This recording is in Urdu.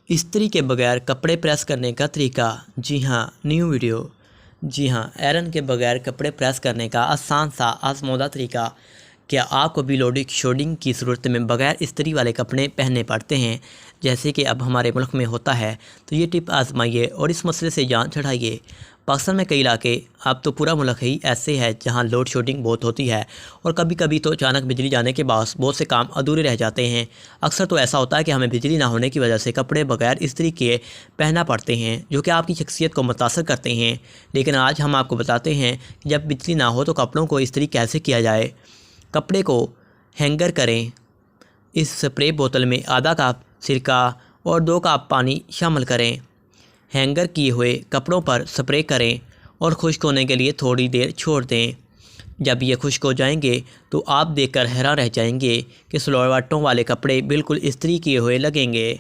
استری کے بغیر کپڑے پریس کرنے کا طریقہ۔ جی ہاں، نیو ویڈیو۔ جی ہاں، آئرن کے بغیر کپڑے پریس کرنے کا آسان سا آزمودہ طریقہ۔ کیا آپ کو بھی لوڈنگ شوڈنگ کی صورت میں بغیر استری والے کپڑے پہننے پڑتے ہیں، جیسے کہ اب ہمارے ملک میں ہوتا ہے؟ تو یہ ٹپ آزمائیے اور اس مسئلے سے جان چھڑائیے۔ پاکستان میں کئی علاقے، اب تو پورا ملک ہی ایسے ہے جہاں لوڈ شیڈنگ بہت ہوتی ہے، اور کبھی کبھی تو اچانک بجلی جانے کے باعث بہت سے کام ادھورے رہ جاتے ہیں۔ اکثر تو ایسا ہوتا ہے کہ ہمیں بجلی نہ ہونے کی وجہ سے کپڑے بغیر استری کیے پہننا پڑتے ہیں، جو کہ آپ کی شخصیت کو متاثر کرتے ہیں۔ لیکن آج ہم آپ کو بتاتے ہیں کہ جب بجلی نہ ہو تو کپڑوں کو استری کیسے کیا جائے۔ کپڑے کو ہینگر کریں۔ اس سپرے بوتل میں آدھا کپ سرکہ اور 2 کپ پانی شامل کریں۔ ہینگر کیے ہوئے کپڑوں پر سپرے کریں اور خشک ہونے کے لیے تھوڑی دیر چھوڑ دیں۔ جب یہ خشک ہو جائیں گے تو آپ دیکھ کر حیران رہ جائیں گے کہ سلوٹوں والے کپڑے بالکل استری کیے ہوئے لگیں گے۔